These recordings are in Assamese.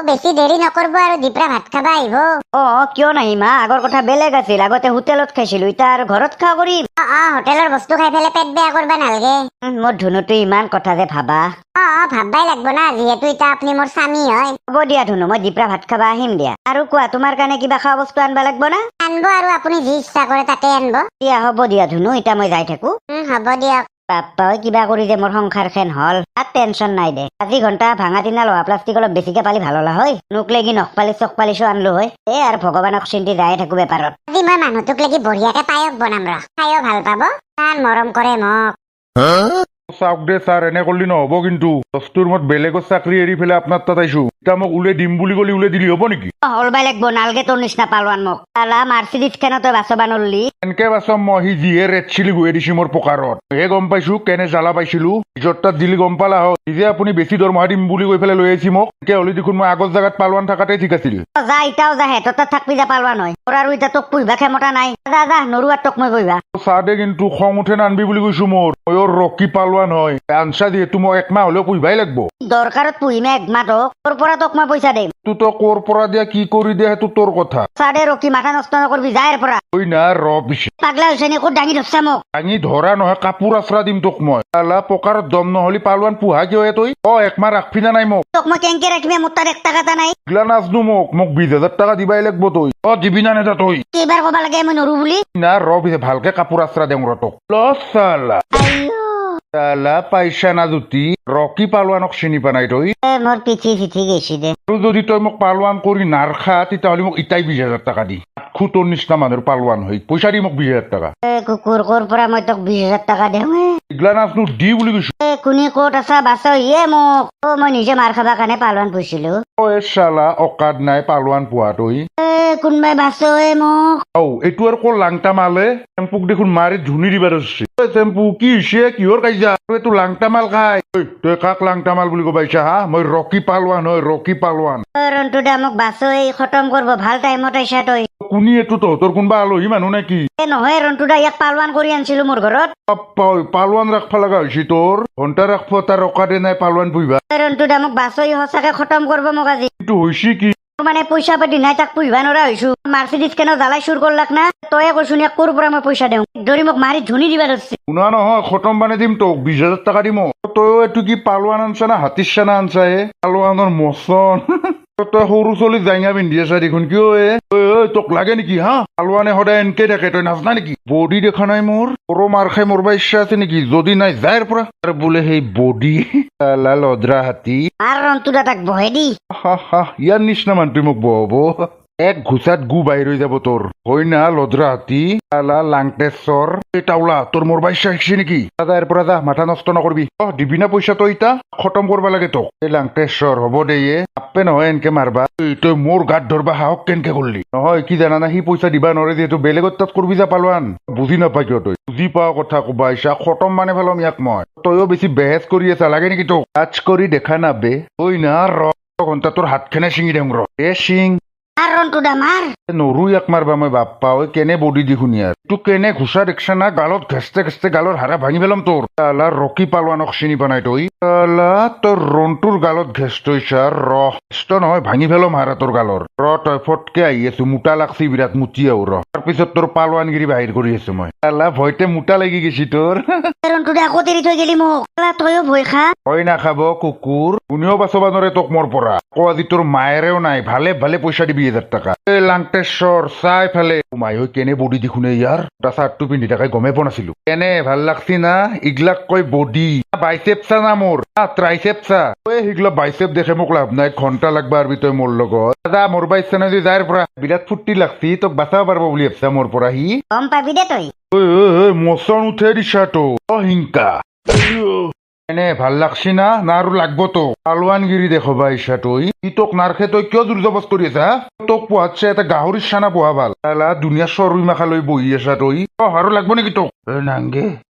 বেছি দেৰি নকৰব আৰু দিপৰা ভাত খাবা আহিব। কিয় নাহি মা, আগৰ কথা বেলেগ আছিল। আগতে হোটেলত খাইছিলো, এতিয়া আৰু ঘৰত খোৱা কৰিম। হোটেলৰ বস্তু খাই পেলাই পেট বেয়া কৰবা নালগে। মোৰ ধুনুটো ইমান কথা যে ভাবা। ভাববাই লাগব না, যিহেতু এতিয়া আপুনি মোৰ স্বামী হয়। হ'ব দিয়া ধুনু, মই দিপৰা ভাত খাবা আহিম দিয়া। আৰু কোৱা, তোমাৰ কাৰণে কিবা খোৱা বস্তু আনবা লাগব না? আনব, আৰু আপুনি যি ইচ্ছা কৰে তাতে আনব। দিয়া হ'ব দিয়া ধুনু, এতিয়া মই যাই থাকো। হ'ব দিয়ক। বাপ্পা কিবা কৰি যে মোৰ সংসাৰ খেন হল, তাত টেনচন নাই দে। আজি ঘন্টা ভাঙা টিনা লোহা প্লাষ্টিক অলপ বেছিকে পালি ভাল হলা হয়। নোক লাগি নখপালিচ চকপালিচো আনলো হয়। আৰু ভগৱানক চিন্তি যাই থাকো বেপাৰত। আজি মই মানুহটোক লাগি বঢ়িয়াকে পায়স বনাম ৰ, খাইও ভাল পাব। ইমান মৰম কৰে মোক। চাওক দে স্যাৰ, এনে কৰলি নহব কিন্তু। দস্তুৰ মত বেলেগত চাকৰি এৰি ফেলে আপনার তাত আইসু। এটা মোক উলে দিম বুলি কলি উলে দিলি হব নেকি? হলবাই লাগব, নালগে তোৰ নিচিনা পালোৱান মোক। তালা মাৰ্চিডিজ খেনতে বাছবা নৰলি। এনেকে বাছম মই, সি যিহে ৰেট চিলি গুহে দিছি মোৰ পকাৰত। হে গম পাইছো কেনে জ্বালা পাইছিলো। নিজৰ তাত দিলি গম পালা হয়। নিজে আপুনি বেছি দৰমহা দিম বুলি কৈ পেলাই লৈ আহিছি মোক। এনেকে হলি দেখোন মই আগৰ জাগাত পালোৱান থাকাতে ঠিক আছিল। যা ইটাও যা, হেতৰ তাত থাকবি যা পালোৱান হয়। তোৰ আৰু এতিয়া তোক পুহিবা ক্ষমতা নাই। যা যা, নৰু আৰু তোক মই পুহিবা। চাহ দে কিন্তু, খং উঠে নানবি বুলি কৈছো মোৰ। ময়ো ৰকি পালোৱান হয়। আনছা যিহেতু মই একমাহ হলেও পুহিবাই লাগব। দৰকাৰত পুহিমে একমাহ তোক, তোৰ পৰা তোক মই পইচা দিম। তো তই কৰ পৰা দিয়া কি কৰি দিয়া সেইটো তোৰ কথা। চাদে ৰকি মাথা নষ্ট নকৰবি, যা ইয়াৰ পৰা। ঐ না ৰ পিছে। পাগলা হৈছে নি, ক'ত দাঙি ধৰছা মোক? ভাঙি ধৰা নহয়, কাপোৰ আশ্ৰা দিম তোক মই। আলা পকাৰত দম নহলি পালোৱান পুহা কিয় তই? একমাহ ৰাখবি না নাই মোক? তোক মই কেংকে ৰাখিমে, মোৰ তাত 1 টকা এটা নাই। গিলা নাজনো মোক 20,000 টকা দিবাই লাগব তই। দিবি না নেদা তই? কেইবাৰ ক'বা লাগে মই নৰো বুলি? না ৰ পিছে, ভালকে কাপোৰ আশ্ৰা দেওঁ ৰ তোক। চালা চালা পাইছা না জুতি, ৰকি পালোৱানক চিনি পা নাই তই? মোৰ পিঠি চিঠি গেছি দে। আৰু যদি তই মোক পালোৱান কৰি নাৰখা, তেতিয়াহ'লে মোক ইটাই 20,000 টকা দি। তোৰ নিচিনা মানুহৰ পালোৱান হৈ পইচা দি মোক 20,000 টকা। কুকুৰ কৰ পৰা মই তোক 20,000 টকা দিওঁ? এগলা নাজনো, দি বুলি কৈছো। কোনে ক'ত আছা বাছা মোক? মই নিজে মাৰ খাবা কাৰণে পালোৱান পুহিছিলো। চালা অকাদ নাই পালোৱান পোৱা তই। কোনবাই বাছো মোক। এইটো আৰু কৰ লাংটা মালে? চেম্পুক দেখোন মাৰি ধুনি দিবা ধৰছি। চেম্পু কি হৈছে, কিহৰ কাজিয়া? এইটো লাংটা মাল খাই। তই কাক লাংটা মাল বুলি কবাইছা হা? মই ৰকি পালোৱান হয়, ৰকি পালোৱান। ৰন্টু দা মোক বাছো খতম কৰিব, ভাল টাইমত আইছা তই। কোনি এইটো তহঁতৰ কোনবা আলহী মানুহ নেকি? নহয় ৰন্টু দা, ইয়াক পালোৱান কৰি আনছিলো মোৰ ঘৰত। পালোৱান ৰাখবা লগা হৈছে তোৰ? ঘণ্টা ৰাখব তাৰ অকাদে নাই পালোৱান পুহিবা। ৰন্টু দা মোক বাছো সঁচাকে খতম কৰিব মোক আজি। এইটো হৈছে কি? মানে পইচা পাতি নাই, তাক পুহিবা নৰা হৈছো। মাৰ্চিডিজ কেন জ্বালাই চুৰ কৰলাক না, তয়ে কৈছো ইয়াক ক'ৰ পৰা মই পইচা দিওঁ। ধৰি মোক মাৰি ধুনি দিবা ধৰছি। শুনা নহয়, খতম বানে দিম তোক, 20,000 টকা দিম। তয়ো এইটো কি পালোৱান আনছা না হাতীৰ চানা আনছা হে? পালোৱানৰ মচন। তই সৰু চলি জাঙা পিন্ধি আছা দেখোন, কিয় তোক লাগে নেকি হা? পালোৱানে সদায় এনকে থাকে, তই নাজনা নেকি? বডি দেখা নাই মোৰ? সৰু মাৰ খাই মৰবা ইচ্ছা আছে নেকি? যদি নাই যাৰ পৰা। আৰু বোলে সেই বডি লদ্ৰা হাতী। আৰু ৰন্টু দা তাক বহে দি। ইয়াৰ নিচিনা মানুহটো মোক বহাব। এক ঘুচাত গু বাহিৰ হৈ যাব তোৰ। হয় না লদ্ৰা হাতী, লাংটেশ্বৰ, টাওলা, তোৰ মৰবা ইচ্ছা শিকছি নেকি? ইয়াৰ পৰা যা, মাথা নষ্ট নকৰবি। দিবি না পইচা তই? ইতা খতম কৰবা লাগে তোক। এই লাংটেশ্বৰ হ'ব দে, আপে নহয় এনকে মাৰবা। তই মোৰ গাত ধৰবা সাহস কেনকে কৰলি? নহয় কি জানা না, সি পইচা দিবা নৰে যিহেতু বেলেগৰ তাত কৰবি যা পালোৱান। বুজি নাপাই কিয় তই? বুজি পাৱা কথা কবা ইচ্ছা, খতম মানে পেলাম ইয়াক মই। তইও বেছি বেহেজ কৰি আছা, লাগে নেকি তোক? টাচ কৰি দেখা নাবে। ঐ না ৰ ঘণ্টা তোৰ হাত খেনে চিঙি দিম ৰ। চিং আৰ ৰন্টু দা মাৰ। নৰু ইয়াক মাৰবা মই বাপ্পা, কেনে বডি দেখোন ইয়াৰ। তোক কেনে ঘুচা দেখছা না, গালত ঘেচতে ঘেচতে গালৰ হাৰা ভাঙি পেলাম তোৰ। তালা ৰকি পালোৱানক চিনি পানাই তই? তালা তোৰ ৰন্টুৰ গালত ঘেচ তৈছা, ঘেষ্ট নহয় ভাঙি পেলাম হাৰা তোৰ গালৰ। তই ফটকে আহি আছো, মোটা লাগছি বিৰাট, মুটি আও তাৰপিছত তোৰ পালোৱানগিৰি বাহিৰ কৰি আছো মই। তালা ভয়তে মোটা লাগি গেছি তোৰ। ৰন্টু দা আকৌ তেৰি থৈ গেলি মোক। তইও ভয় খা। ভয় নাখাব কুকুৰ, কোনেও বাচবা নৰে তোক মোৰ পৰা। আজি তোৰ মায়েৰেও নাই, ভালে ভালে পইচা দিবি 1,000 টকা। এই লাংটেশ্বৰ চাই ফেলে মাই কেনে বডি দেখোনে ইয়াৰ। এটা চাৰ্টটো পিন্ধি থাকে গমেই পোৱা নাছিলো। কেনে ভাল লাগছি না? ইগলাক কয় বডি। বাইচেপচা না মোৰ, ট্ৰাইচেপচা। সিগলা বাইচেপ দেখে মোক লাভ নাই, ঘণ্টা লাগবা আৰবি তই মোৰ লগত। দাদা মোৰ বাইচা নাই যাৰ পৰা বিৰাট ফুৰ্তি লাগছি, তোক বাচাব পাৰব বুলি ভাবছা মোৰ পৰা সি। গম পাবি দে তই। মচন উঠে দিছা তো হিংকা। এনে ভাল লাগছি না? না আৰু লাগব তো? পালোৱানগিৰি দেখবা ইচ্ছা তই? ই তোক নাৰখে তই কিয় জোৰ জবজ কৰি আছা? তোক পোহাতছে এটা গাহৰিৰ চানা পোহা ভাল। দুনিয়া চৰুই মাখা লৈ বহি আছা তই। আৰু লাগব নেকি তোক? নাংগে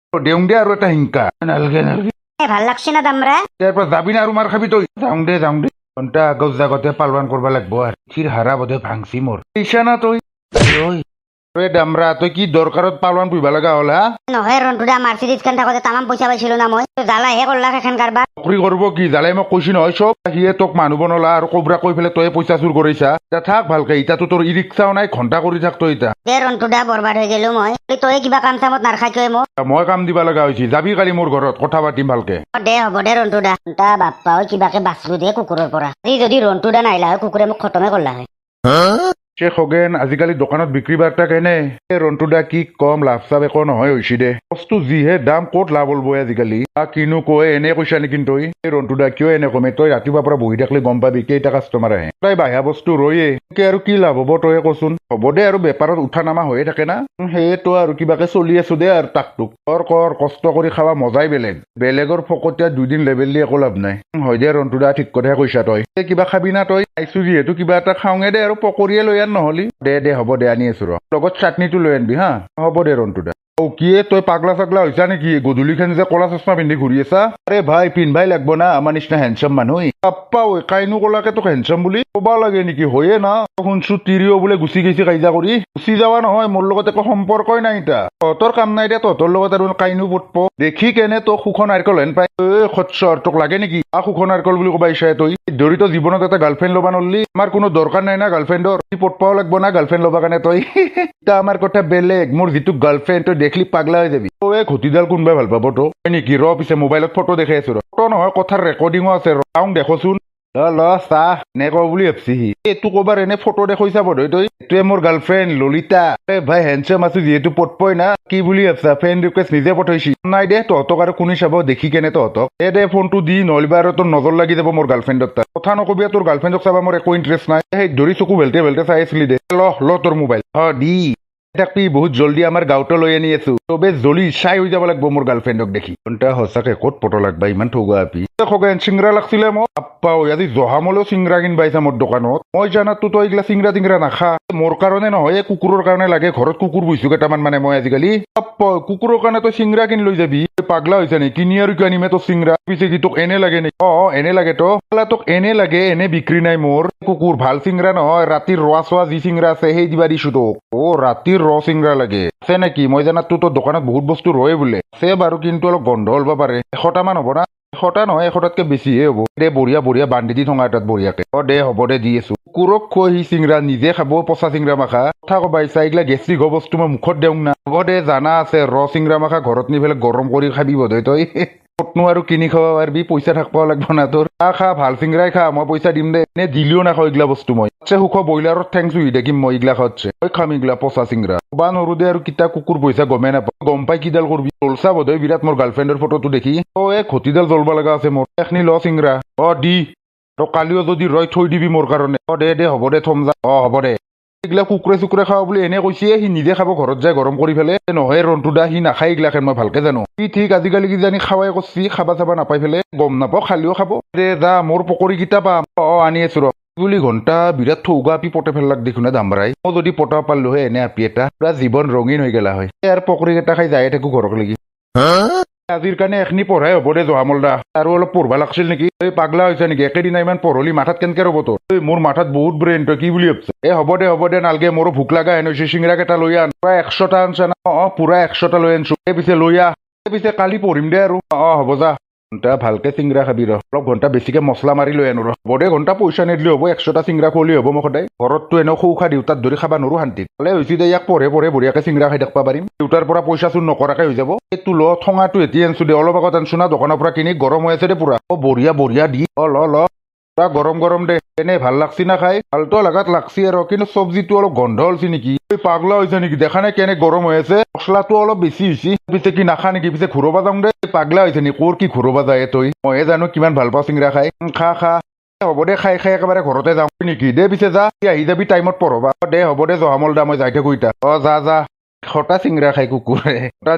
দেউং দে আৰু এটা হিংকা। নালগে নালগে। ভাল লাগছি না দামৰা? তাৰ পৰা যাবি না আৰু মাৰ খাবি তই? যাওঁ দে যাওঁ দে। ঘণ্টা আগত জাগতে পালোৱান কৰবা লাগব আৰু। সিৰ হাৰা বোধে ভাংছি মোৰ। ইচ্ছা না তই? দামৰা তই কি দৰকাৰত পালন পুহিব লগা হ'ল হা নহয় ৰন্টুদা মাৰ্চিডিজ খান থাকোঁতে তামাম পইচা পাইছিলো না মই জ্বালাহে কৰলাক এখন কাৰবাৰ চাকৰি কৰিব কি জালে মই কৈছি নহয় চব সিয়ে তোক মানুহ বনলা আৰু কবৰা কৈ পেলাই তই পইচা চুৰ কৰিছা এতিয়া থাক ভালকে ইতাতো তোৰ ই ৰিক্সাও নাই ঘণ্টা কৰি থাক তই ইতা দে ৰন্টুদা বৰবাদ হৈ গেলো মই তই কিবা কাম চামত নাৰখাই কিয় মোক মই কাম দিব লগা হৈছে যাবি কালি মোৰ ঘৰত কথা পাতিম ভালকে দে হ'ব দে ৰন্টুদা তা বাপ্পা ঐ কিবাকে বাচলো দে কুকুৰৰ পৰা আজি যদি ৰন্টুদা নাহিলা হয় কুকুৰে মোক খতমে কৰলা হয় সে খগেন আজিকালি দোকানত বিক্ৰী বাৰ্তা কেনে ৰন্টুদা কি কম লাভ চাভ একো নহয় হৈছে দে বস্তু যিহে দাম ক'ত লাভ হ'ল বই আজিকালি কিনো কয় এনে কৈছা নেকি তই ৰন্টুদা কিয় এনে কমে তই ৰাতিপুৱাৰ পৰা বহি থাকিলে গম পাবি কেইটা কাষ্টমাৰ আহে তই বাহিৰা বস্তু ৰয়ে আৰু কি লাভ হ'ব তই কচোন হ'ব দে আৰু বেপাৰত উঠা নামা হৈয়ে থাকে না সেয়েতো আৰু কিবাকে চলি আছো দে আৰু তাক তোক কৰ কষ্ট কৰি খাৱা মজাই বেলেগৰ ফকতীয়া দুদিন লেবেল দি একো লাভ নাই হয় দে ৰন্টুদা ঠিক কথাই কৈছা তই কিবা খাবি না তই খাইছো যিহেতু কিবা এটা খাওঁগে দে আৰু পকৰীয়ে লৈ আন নহলি দে হ'ব দে আনি আছো লগত চাটনিটো লৈ আনবি হা হ'ব দে ৰন্টুদা কিয়ে তই পাগলা চাগলা হৈছা নেকি গধূলিখন যে কলা চশমা পিন্ধি ঘূৰি আছা আৰে ভাই পিন্ধাই লাগব না আমাৰ নিচিনা হেণ্ডচাম মানুহ পাপ্পা ঐ কাইনো কলাকে তোক হেণ্ডচাম বুলি ক'বা লাগে নেকি হয়ে না শুনছো তিৰিও বোলে গুচি গৈছে কাইজা কৰি গুচি যাৱা নহয় মোৰ লগত একো সম্পৰ্কই নাই ইতা তহঁতৰ কাম নাই দে তহঁতৰ লগত আৰু কাইনো পটপ দেখি কেনে তোক সুখ নাৰিকল হেন পাই খচ্চৰ তোক লাগে নেকি সুখ নাৰিকল বুলি ক'বা ইচ্ছা তই ধৰি তই জীৱনত এটা গাৰ্লফ্ৰেণ্ড ল'বা নললি আমাৰ কোনো দৰকাৰ নাই না গাৰ্লফ্ৰেণ্ডৰ পটপাও লাগব না গাৰ্লফ্ৰেণ্ড ল'বা কাৰণে তই ইতা আমাৰ কথা বেলেগ মোৰ যিটো গাৰ্লফ্ৰেণ্ড তই দেখলি পাগলা হৈ যাবি তই ঘটিডাল কোনোবাই ভাল পাব তো নেকি পিছে মোবাইলত ফটো দেখাই আছো ফটো নহয় কথাৰ ৰেকৰ্ডিঙো আছে চাওঁ দেখোচোন চাহ এনেক বুলি ভাবছি এইটো কবাৰ এনে ফটো দেখুৱাই চাব তই এইটোৱে মোৰ গাৰ্লফ্ৰেণ্ড ললিতা ভাই হেণ্ডচাম আছো যিহেতু পটপই না কি বুলি ভাবছা ফ্ৰেণ্ড ৰিকুৱেষ্ট নিজে পঠাইছি নাই দে তহঁতক আৰু কোনে চাব দেখি কেনে তহঁতক দে ফোনটো দি নহলিবা আৰু তোৰ নজৰ লাগি যাব মোৰ গাৰ্লফ্ৰেণ্ডৰ তাত কথা নকবি তোৰ গাৰ্লফ্ৰেণ্ডক চাবা মোৰ একো ইণ্টাৰেষ্ট নাই সেই ধৰি চকু ভেলতে চাই আছিলি দে ল তোৰ মোবাইল দি তাকপি বহুত জলদি আমাৰ গাঁৱতো লৈ আনি আছো চবে জলি চাই হৈ যাব লাগিব মোৰ গাৰ্লফ্ৰেণ্ডক দেখি সঁচাকে ক'ত ফটো লাগবা ইমান ঠগা আপি খগেন চিংৰা লাগছিলে মোক আপ্পা আজি জহামলেও চিংৰা কিনবাইছা মোৰ দোকানত মই জানাতো তই এইগিলা চিংৰা টিংৰা নাখা মোৰ কাৰণে নহয় কুকুৰৰ কাৰণে লাগে ঘৰত কুকুৰ বৈছো কেইটামান মানে মই আজিকালি আপ্পা কুকুৰৰ কাৰণে তই চিংৰা কিনি লৈ যাবি পাগলা হৈছে নে কিনি আৰু কিয় আনিমে তোৰ চিংৰা পিছে কি তোক এনে লাগে নেকি এনে লাগে তোক এনে লাগে এনে বিক্ৰী নাই মোৰ কুকুৰ ভাল চিংৰা নহয় ৰাতিৰ ৰোৱা চোৱা যি চিংৰা আছে সেই দিবা দিছো তোক ৰাতিৰ ৰ চিংৰা লাগে আছে নেকি মই জানাতো তোৰ দোকানত বহুত বস্তু ৰয়ে বোলে আছে বাৰু কিন্তু অলপ গন্ধ হলব পাৰে 100টা মান হ'ব না 100টা নহয় 100টাতকে বেছিহে হ'ব দে বঢ়িয়া বান্ধি দি থঙা তাত বঢ়িয়াকে দে হ'ব দে দি আছো কুকুৰক খুৱাই সি চিংৰা নিজে খাব পচা চিংৰা মাখা কথা কবা ইচ্ছা এইগিলা গেষ্ট্ৰিক হোৱা বস্তু মই মুখত দেওঁ না হ'ব দে জানা আছে ৰ চিংৰা মাখা ঘৰত নি পেলাই গৰম কৰি খাবি বোধহয় তই ক'তনো আৰু কিনি খাব পাৰিবি পইচা থাকব লাগব না তোৰ খা ভাল চিংৰাই খা মই পইচা দিম দে এনে দিলেও নাখাওঁ এইগিলা বস্তু মই সুখ ব্ৰইলাৰত ঠেং চুহি দেখিম মই এইগিলা খাওঁছে তই খাম এইগিলা পচা চিংৰা বা নৰো দে আৰু কিতা কুকুৰ পইচা গমেই নাপাওঁ গম পাই কিডাল কৰবি জলচা বোধহয় বিৰাট মোৰ গাৰ্লফ্ৰেণ্ডৰ ফটোটো দেখি ঘটিডাল জ্বলব লগা আছে মোৰ এখনি ল চিংৰা দি কালিও যদি ৰয় থৈ দিবি মোৰ কাৰণে দে হ'ব দে থম যা হ'ব দে এইগিলা কুকুৰে চুকুৰে খাওঁ বুলি এনে কৈছে সি নিজে খাব ঘৰত যায় গৰম কৰি পেলাই নহয় ৰন্টুদা সি নাখায় এইগিলাখন মই ভালকে জানো সি ঠিক আজিকালি কিজানি খাৱাই কৰছি খাবা চাবা নাপাই পেলাই গম নাপাওঁ খালিও খাব দে যা মোৰ পকৰী কেইটা পাম আনি আছো বুলি ঘণ্টা বিৰাট ঠৌগা আপি পটে ফেলাক দেখোন দামৰাই মই যদি পটা পাৰলো হয় এনে আপি এটা পুৰা জীৱন ৰঙীন হৈ গেলা হয় আৰু পকৰী কেইটা খাই যাই থাকো ঘৰক লাগি আজিৰ কাৰণে এখনি পঢ়াই হ'ব দে জহামল দা আৰু অলপ পঢ়বা লাগছিল নেকি এই পাগলা হৈছে নেকি একেদিনা ইমান পঢ়লি মাথাত কেনেকে ৰ'ব তোৰ মোৰ মাথাত বহুত ব্ৰেইন তই কি বুলি ভাবছা হ'ব দে নালগে মোৰো ভোক লগা হেন হৈছে চিংৰা কেইটা লৈ আন প্ৰায় 100টা আনছা না পুৰা 100টা লৈ আনছো পিছে লৈ পিছে কালি পঢ়িম দে আৰু হ'ব যা ঘণ্টা ভালকে চিংৰা খাবি অলপ ঘণ্টা বেছিকে মছলা মাৰি লৈ আনো হ'ব দে ঘণ্টা পইচা নিদিলে হ'ব 100টা চিংৰা খোৱালি হ'ব মই সদায় ঘৰততো এনেও সৌখা দেউতাত ধৰি খাবা নোৱাৰো শান্তিত ভালে হৈছে দে ইয়াক পঢ়ে বঢ়িয়াকে চিংৰা খাই থাকিব পাৰিম দেউতাৰ পৰা পইচা চোন নকৰাকে হৈ যাব এইটো ল ঠঙাটো এতিয়া আনছো দে অলপ আগত আনছো না দোকানৰ পৰা কিনি গৰম হৈ আছে দে পুৰা বঢ়িয়া দি ল গৰম দে এনে ভাল লাগছি না খাই ভালতো লাগাত লাগছি আৰু কিন্তু চব্জিটো অলপ গন্ধ হলছি নেকি পাগলা হৈছে নেকি দেখা নাই কেনে গৰম হৈ আছে মছলাটো অলপ বেছি হৈছে পিছে কি নাখা নেকি পিছে ঘূৰবা যাওঁ দে পাগলা হৈছে নেকি ক'ৰ কি ঘূৰবা যায় তই মইহে জানো কিমান ভাল পাওঁ চিংৰা খাই খা হ'ব দে খাই একেবাৰে ঘৰতে যাওঁ নেকি দে পিছে যা আহি যাবি টাইমত পঢ়বা দে হ'ব দে জহামল দা মই যাই থাকো ইতা যা 100টা চিংৰা খাই কুকুৰে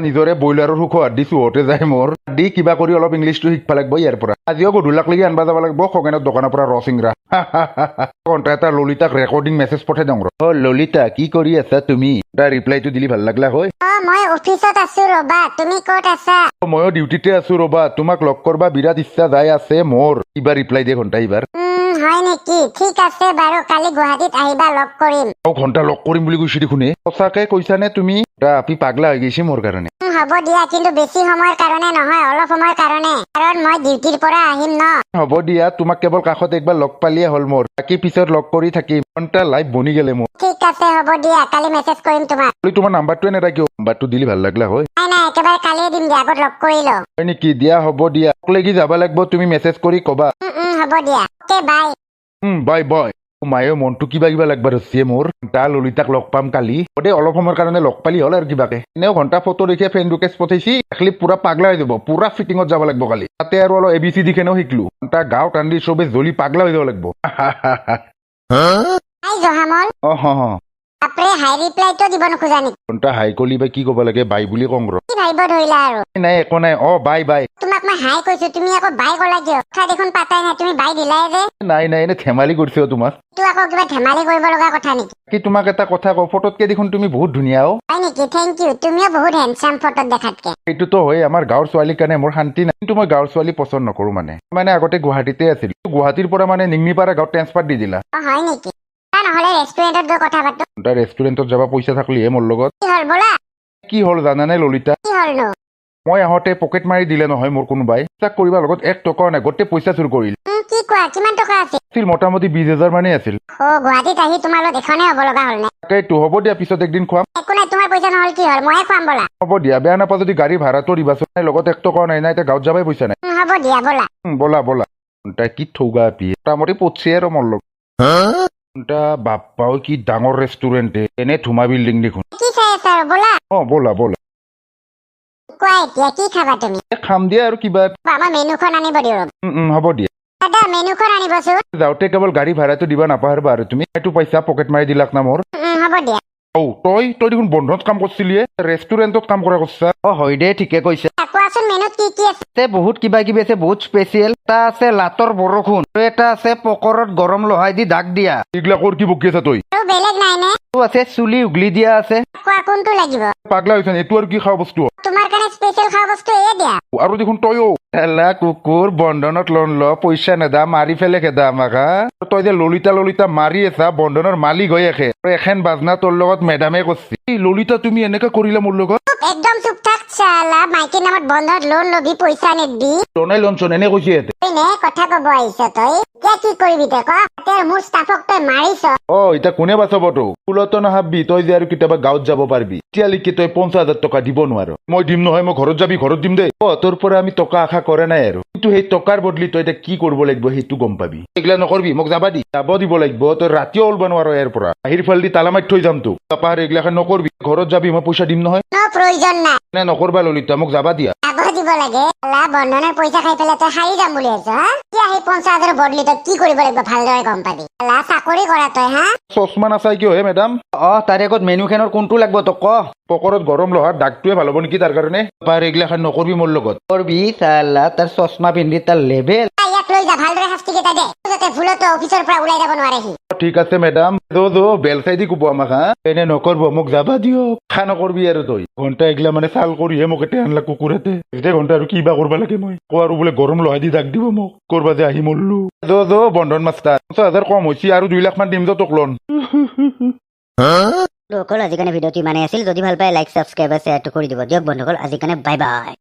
নিজৰে ব্ৰইলাৰৰ সুখ দি চুহতে যায় মোৰ দি কিবা কৰি অলপ ইংলিছটো শিকবা লাগিব ইয়াৰ পৰা আজিও গধূলাক লাগি আনবা যাব লাগিব খগেনৰ দোকানৰ পৰা ৰ চিংৰা ঘণ্টা এটা ললিতাক ৰেকৰ্ডিং মেছেজ পঠাই দিওঁ ৰ ললিতা কি কৰি আছা তুমি তাৰ ৰিপ্লাইটো দিলি ভাল লাগলা হয় মই অফিচত আছো ৰবা তুমি ক'ত আছা ময়ো ডিউটিতে আছো ৰবা তোমাক লগ কৰবা বিৰাট ইচ্ছা যাই আছে মোৰ কিবা ৰিপ্লাই দিয়ে ঘণ্টা এইবাৰ হয় নেকি ঠিক আছে বাৰু কালি গুৱাহাটীত আহিবা লগ কৰিম ঘণ্টা লগ কৰিম বুলি কৈছে দেখোন সঁচাকে কৈছানে তুমি আপি পাগলা হৈ গৈছে মোৰ কাৰণে হ'ব দিয়া কিন্তু বেছি সময়ৰ কাৰণে নহয় অলপ সময়ৰ কাৰণে কাৰণ মই ডিউটিৰ পৰা আহিম ন হ'ব দিয়া তোমাক কেৱল কাষত একবাৰ লগ পালিয়ে হ'ল মোৰ বাকী পিছত লগ কৰি থাকিম ঘণ্টা লাইফ বনি গেলে মোৰ ঠিক আছে হ'ব দিয়া কালি মেছেজ কৰিম তোমাক তোমাৰ নাম্বাৰটোৱে নেৰাকিও নাম্বাৰটো দিলি ভাল লাগলা হয় নাই নাই একেবাৰে কালিয়ে দিম দিয়া আগত লগ কৰি লওঁ হয় নেকি দিয়া হ'ব দিয়া লেগি যাব লাগিব তুমি মেছেজ কৰি কবা হ'ব দিয়া অ'কে বাই বাই বাই মায়ে মনটো কিবা কিবা লাগবা ধৰছে মোৰ তা ললিতাক লগ পাম কালি দে অলপ সময়ৰ কাৰণে লগ পালি হ'ল আৰু কিবাকে এনেও ঘণ্টা ফটো দেখি ফ্ৰেণ্ড ৰিকুৱেষ্ট পঠাইছি একলিপ পুৰা পাগলা হৈ যাব পুৰা ফিটিঙত যাব লাগিব কালি তাতে আৰু অলপ ABCD খেনেও শিকলো তাৰ গাঁৱত আন্দি চবে জ্বলি পাগলা হৈ যাব লাগিব হাই জহামল বাপৰে হাই ৰিপ্লাইটো দিব নোখোজা নেকি ঘণ্টা হাই কলি বা কি ক'ব লাগে বাই বুলি কং ৰ কি ভাবিব ধৰিলা আৰু নাই একো নাই বাই বাই তোমাক মই হাই কৈছো তুমি আকৌ বাই ক'লা কিয় কথা দেখোন পাতাই নাই তুমি বাই দিলাই যে নাই নাই এনে ধেমালি কৰিছো তোমাক এইটো আকৌ কিবা ধেমালি কৰিব লগা কথা নেকি কি তোমাক এটা কথা কওঁ ফটোতকে দেখোন তুমি বহুত ধুনীয়া হয় নেকি থেংক ইউ তুমিও বহুত হেণ্ডচাম ফটোত দেখাতকে সেইটোতো হয় আমাৰ গাঁৱৰ ছোৱালীৰ কাৰণে মোৰ শান্তি নাই কিন্তু মই গাঁৱৰ ছোৱালী পচন্দ নকৰো মানে আগতে গুৱাহাটীতে আছিল গুৱাহাটীৰ পৰা মানে নিংনিপাৰা গাঁৱত ট্ৰেন্সফাৰ দি দিলা হয় নেকি নহ'লে ৰেষ্টুৰেণ্টত গৈ কথা পাতো তাৰ ৰেষ্টুৰেণ্টত যাব পইচা থাকলিহে মোৰ লগত কি হ'ল ব'লা কি হ'ল জানানে ললিতা কি হ'লনো মই আহোঁতে পকেট মাৰি দিলে নহয় মোৰ কোনোবাই তাক কৰিবা লগত 1 টকাও নাই গোটেই পইচা চুৰ কৰিল কি কোৱা কিমান টকা আছিল মোটামুটি 20,000 মানেই আছিল গুৱাহাটীত আহি তোমাৰ লগত এখনে হ'ব লগা হ'ল নে তাকেইতো হ'ব দিয়া পিছত একদিন খুৱাম একো নাই তোমাৰ পইচা নহ'ল কি হ'ল ময়ে খুৱাম ব'লা হ'ব দিয়া বেয়া নাপা যদি গাড়ী ভাড়াটো দিবাচোন লগত 1 টকাও নাই এতিয়া গাঁৱত যাবাই পইচা নাই হ'ব দিয়া ব'লা ব'লা ব'লা তাই কি ঠৌগা পিয়ে মোটামুটি পচছে আৰু মোৰ লগত বাপ্পাও কি ডাঙৰ ৰেষ্টুৰেণ্ট এনে ধুমা বিল্ডিং দেখোন কি চাই আছা আৰু ব'লা ব'লা ব'লা কোৱা এতিয়া কি খাবা তুমি খাম দিয়া আৰু কিবা আমাৰ মেনুখন আনিব দিওঁ হ'ব দিয়া দাদা মেনুখন আনিবচোন যাওঁতে কেৱল গাড়ী ভাড়াটো দিবা নাপাহৰিবা আৰু তুমি সেইটো পইচা পকেট মাৰি দিলাক না মোৰ হ'ব দিয়া তই দেখোন বন্ধত কাম কৰিছিলিয়ে ৰেষ্টুৰেণ্টত কাম কৰা কৈছা হয় দে ঠিকে কৈছে কোৱাচোন মেনুত কি কি আছে বহুত কিবা কিবি আছে বহুত স্পেচিয়েল এটা আছে লাতৰ বৰষুণ আৰু এটা আছে পকৰত গৰম লহাই দি দাগ দিয়া এইবিলাকৰ কি বকি আছা তই আৰু বেলেগ নাই নে আছে চুলি উগলি দিয়া আছে কোৱা কোনটো লাগিব পাগলা হৈছা এইটো আৰু কি খোৱা বস্তু তোমাৰ কাৰণে স্পেচিয়েল খোৱা বস্তু এয়ে দিয়া আৰু দেখোন তইও এলা কুকুৰ বন্ধনত লোন ল পইচা নেদা মাৰি ফেলে খেদা আমাক তই যে ললিতা মাৰি আছা বন্ধনৰ মালিক হৈ আহে এখন বাজনা তোৰ লগত মেডামে কৈছি ললিতা তুমি এনেকে কৰিলা মোৰ লগত একদম চুপ থাক চালা মাইকীৰ নামত বন্ধত লোন লবি পইচা নিদিবি লোনাই লোনচোন এনে কৈছে ইয়াতে তই নে কথা কব আহিছ তই এতিয়া কি কৰিবি তই ক মোৰ ষ্টাফক তই মাৰিছ এতিয়া কোনে বাচাব তো ফুলতো নাহাবি তই যে আৰু কেতিয়াবা গাঁৱত যাব পাৰিবি এতিয়ালৈকে তই 50,000 টকা দিব নোৱাৰো মই দিম নহয় মই ঘৰত যাবি ঘৰত দিম দেই তোৰ পৰা আমি টকা আশা কৰা নাই আৰু কিন্তু সেই টকাৰ বদলি তই এতিয়া কি কৰিব লাগিব সেইটো গম পাবি এইগিলা নকৰবি মোক যাব দিব লাগিব তই ৰাতিও ওলব নোৱাৰো ইয়াৰ পৰা বাহিৰ ফাল দি তালা মাৰি থৈ যাম তো পাপাৰ এইগিলাখন নকৰবি ঘৰত যাবি মই পইচা দিম নহয় প্ৰয়োজন নাই নে নকৰবা ললিতা মোক যাবা দিয়া দিব লাগে বন্ধনৰ পইচা খাই পেলাই তই হাৰি যাম বুলি আছ এতিয়া সেই 50,000 বদলি তই কি কৰিব লাগিব ভালদৰে গম পাবি চাকৰি কৰা তই চচমা নাচাই কিয় হে মেডাম তাৰে আগত মেনুখনৰ কোনটো লাগব তক ক পকৰত গৰম লোহাৰ দাগটোৱে ভাল হ'ব নেকি তাৰ কাৰণে পাৰ এইগিলাখন নকৰবি মোৰ লগত কৰবি চালা তাৰ চচমা পিন্ধি তাৰ লেভেল ইয়াক লৈ যা ভালদৰে শাস্তি কেইটা দে যাতে ভুলতো অফিচৰ পৰা ওলাই যাব নোৱাৰেহি ঠিক আছে মেডাম বেল চাই দি কব আমাক এনে নকৰব মোক যাবা দিয়ক খা নকৰবি আৰু তই ঘণ্টা এগিলা মানে চাল কৰিহে মোক এতিয়া আনলা কুকুৰতে এতিয়া ঘণ্টা আৰু কিবা কৰবা লাগে মই আৰু বোলে গৰম লহাই দি দাগ দিব মোক কৰবা যে আহি মৰলো বন্ধন মাষ্টাৰ 50,000 কম হৈছে আৰু 2 লাখ মান দিম তোক লোন বন্ধুসকল আজিৰ কাৰণে ভিডিঅ'টো ইমানেই আছিল যদি ভাল পায় লাইক ছাবস্ক্ৰাইব আৰু শ্বেয়াৰটো কৰি দিব দিয়ক বন্ধুসকল আজিৰ কাৰণে বাই বাই